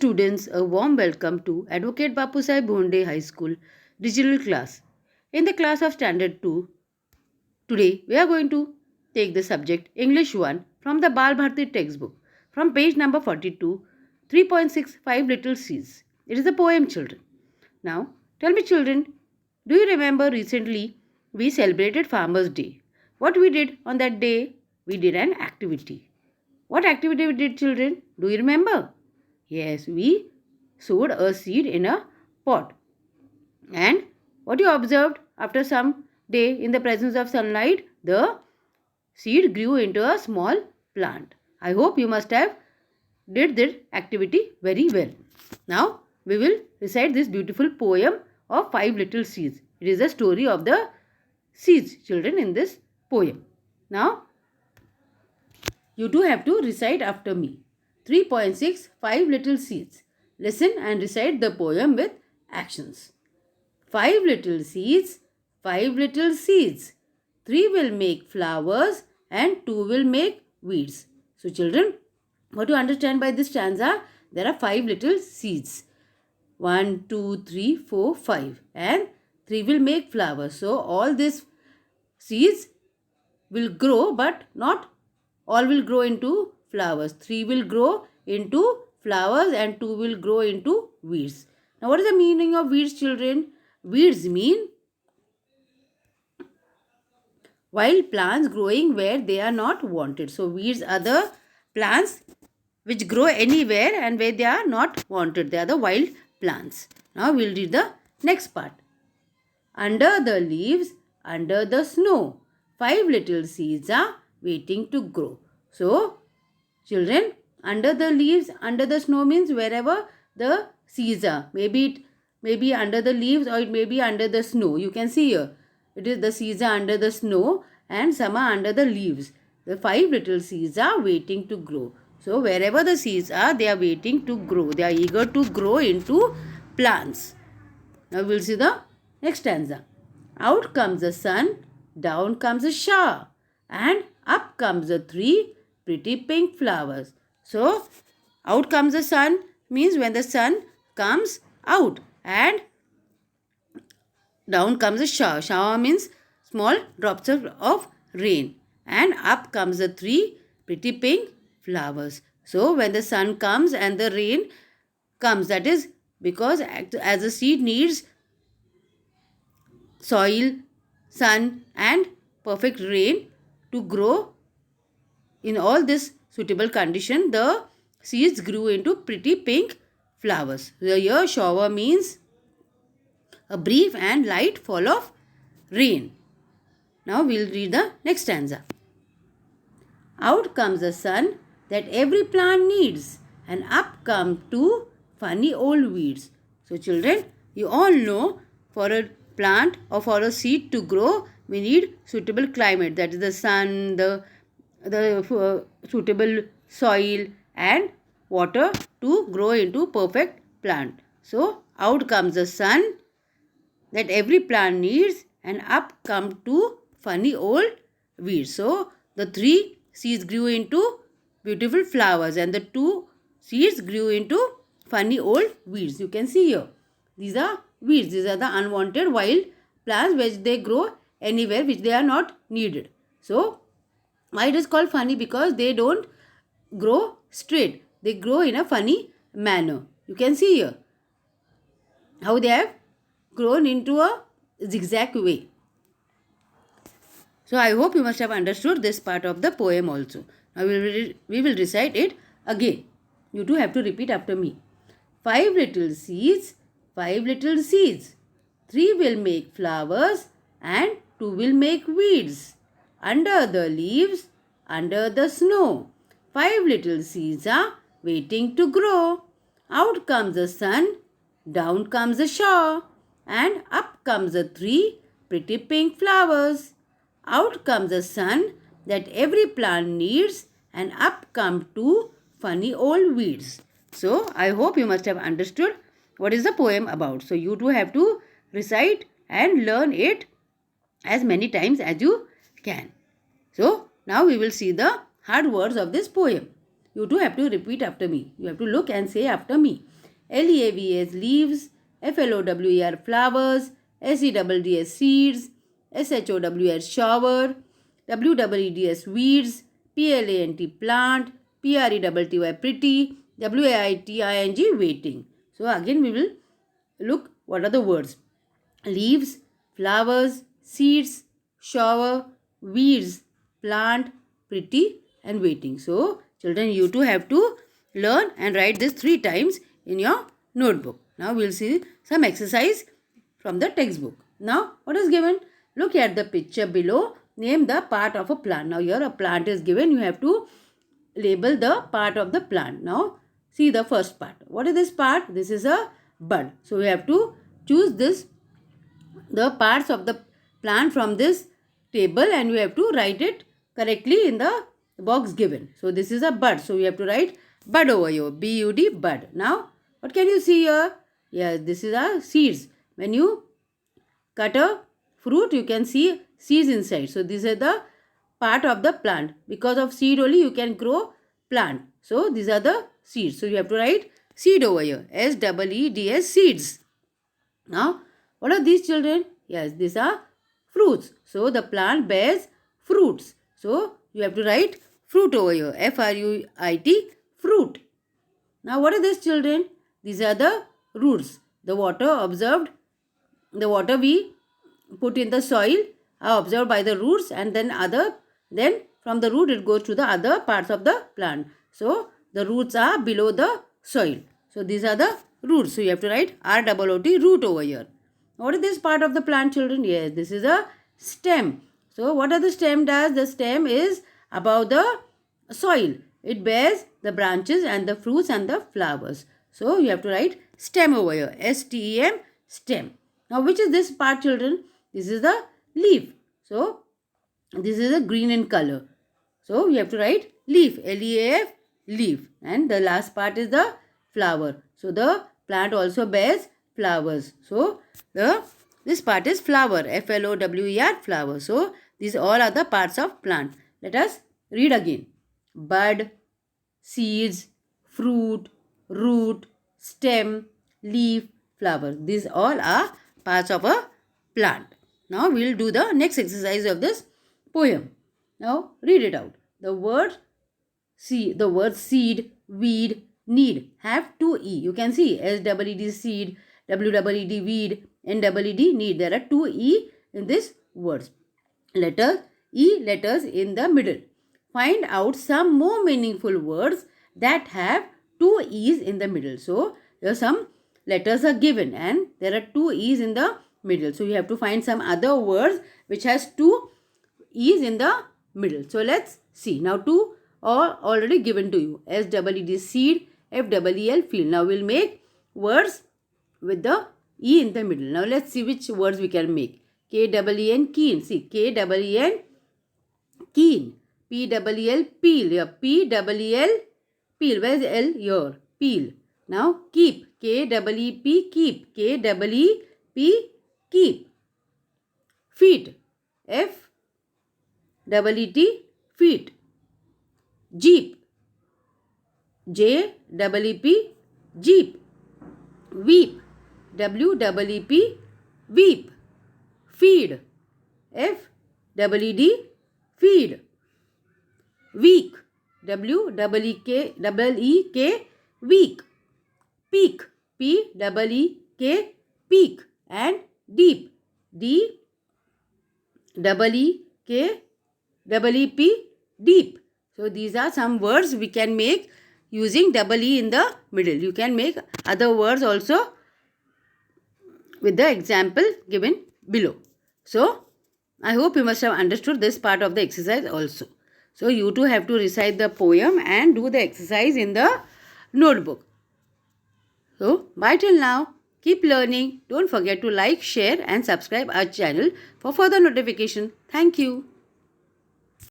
students, a warm welcome to Advocate Bapusai Bhonde High School digital class. In the class of Standard 2, today we are going to take the subject English 1 from the Bal Bharati textbook from page number 42, 3.65 Little Seeds. It is a poem, children. Now, tell me, children, do you remember recently we celebrated Farmers' Day? What we did on that day? We did an activity. What activity we did, children? Do you remember? Yes, we sowed a seed in a pot. And what you observed after some day in the presence of sunlight? The seed grew into a small plant. I hope you must have did this activity very well. Now we will recite this beautiful poem of 5 little seeds. It is a story of the seeds, children, in this poem. Now you too have to recite after me. 3.6 5 little seeds. Listen and recite the poem with actions. 5 little seeds, 5 little seeds. 3 will make flowers and 2 will make weeds. So children, what do you understand by this stanza? There are 5 little seeds. 1, 2, 3, 4, 5. And 3 will make flowers. So all these seeds will grow, but not all will grow into flowers. 3 will grow into flowers and 2 will grow into weeds. Now what is the meaning of weeds, children? Weeds mean wild plants growing where they are not wanted. So weeds are the plants which grow anywhere and where they are not wanted. They are the wild plants. Now we will read the next part. Under the leaves, under the snow, 5 little seeds are waiting to grow. So, children, under the leaves, under the snow means wherever the seeds are. Maybe it may be under the leaves or it may be under the snow. You can see here. It is the seeds are under the snow and some are under the leaves. The 5 little seeds are waiting to grow. So, wherever the seeds are, they are waiting to grow. They are eager to grow into plants. Now, we will see the next stanza. Out comes the sun, down comes the shower, and up comes the 3 pretty pink flowers. So, out comes the sun means when the sun comes out, and down comes the shower. Shower means small drops of rain, and up comes the 3 pretty pink flowers. So, when the sun comes and the rain comes, that is because as the seed needs soil, sun and perfect rain to grow in all this suitable condition, the seeds grew into pretty pink flowers. Here shower means a brief and light fall of rain. Now we will read the next stanza. Out comes the sun that every plant needs, and up come 2 funny old weeds. So children, you all know for a plant or for a seed to grow, we need suitable climate, that is the sun, the suitable soil and water to grow into perfect plant. So out comes the sun that every plant needs, and up come 2 funny old weeds. So the 3 seeds grew into beautiful flowers and the 2 seeds grew into funny old weeds. You can see here. These are weeds. These are the unwanted wild plants which they grow anywhere, which they are not needed. So, why it is called funny? Because they don't grow straight. They grow in a funny manner. You can see here how they have grown into a zigzag way. So, I hope you must have understood this part of the poem also. Now, we will recite it again. You too have to repeat after me. 5 little seeds, 5 little seeds. 3 will make flowers and 2 will make weeds. Under the leaves, under the snow, 5 little seeds are waiting to grow. Out comes the sun, down comes the shower, and up comes the 3 pretty pink flowers. Out comes the sun that every plant needs, and up come 2 funny old weeds. So, I hope you must have understood what is the poem about. So, you too have to recite and learn it as many times as you can. So, now we will see the hard words of this poem. You too have to repeat after me. You have to look and say after me. LEAVS leaves, FLOWER flowers, SEDDS seeds, SHOWS shower, WEEDS weeds, PLANT plant, PRETTY pretty, WAITING waiting. So again we will look what are the words. Leaves, flowers, seeds, shower, weeds, plant, pretty and waiting. So children, you too have to learn and write this 3 times in your notebook. Now we will see some exercise from the textbook. Now what is given? Look at the picture below. Name the part of a plant. Now here a plant is given. You have to label the part of the plant. Now see the first part. What is this part? This is a bud. So we have to choose the parts of the plant from this table and we have to write it correctly in the box given. So this is a bud. So we have to write bud over here. B-U-D, bud. Now what can you see here? Yes, this is a seeds. When you cut a fruit, you can see seeds inside. So this is the part of the plant. Because of seed only you can grow plant. So these are the seeds. So you have to write seed over here. SEEDS, seeds. Now what are these children? Yes, these are fruits. So the plant bears fruits. So you have to write fruit over here. FRUIT, fruit. Now what are these children? These are the roots. The water observed, the water we put in the soil are observed by the roots and then from the root it goes to the other parts of the plant. So the roots are below the soil. So these are the roots. So you have to write ROOT, root over here. What is this part of the plant, children? Yes, this is a stem. So what does the stem does? The stem is above the soil. It bears the branches and the fruits and the flowers. So you have to write stem over here. STEM, stem. Now which is this part, children? This is the leaf. So this is a green in color. So you have to write leaf. LEAF, leaf. And the last part is the flower. So the plant also bears flowers. So this part is flower. FLOWER, flower. So these all are the parts of plant. Let us read again. Bud, seeds, fruit, root, stem, leaf, flower. These all are parts of a plant. Now we will do the next exercise of this poem. Now read it out. The words seed, weed, need have two E. You can see SEED seed, WEED weed, NEED need. There are two E in this words. Letters in the middle. Find out some more meaningful words that have two E's in the middle. So there are some letters are given and there are two E's in the middle. So you have to find some other words which has two E's in the middle. So let's see. Now two are already given to you. SEED seed, FEEL field. Now we'll make words with the E in the middle. Now let's see which words we can make. KEEN, keen. See, KEEN, keen. PEEL, peel. Here, PEEL, peel. Where's L? Here, peel. Now keep. KEEP, keep. KEEP, keep. Feet. FEET, feet. Jeep. JEEP, jeep. Weep. WEEP, weep. Feed. FEED, feed. Weak. WEEK, weak. Peak. PEEK, peak. And deep. DEEK, deep. So these are some words we can make using E in the middle. You can make other words also with the example given below. So I hope you must have understood this part of the exercise also. So you too have to recite the poem and do the exercise in the notebook. So bye till now. Keep learning. Don't forget to like, share and subscribe our channel for further notification. Thank you.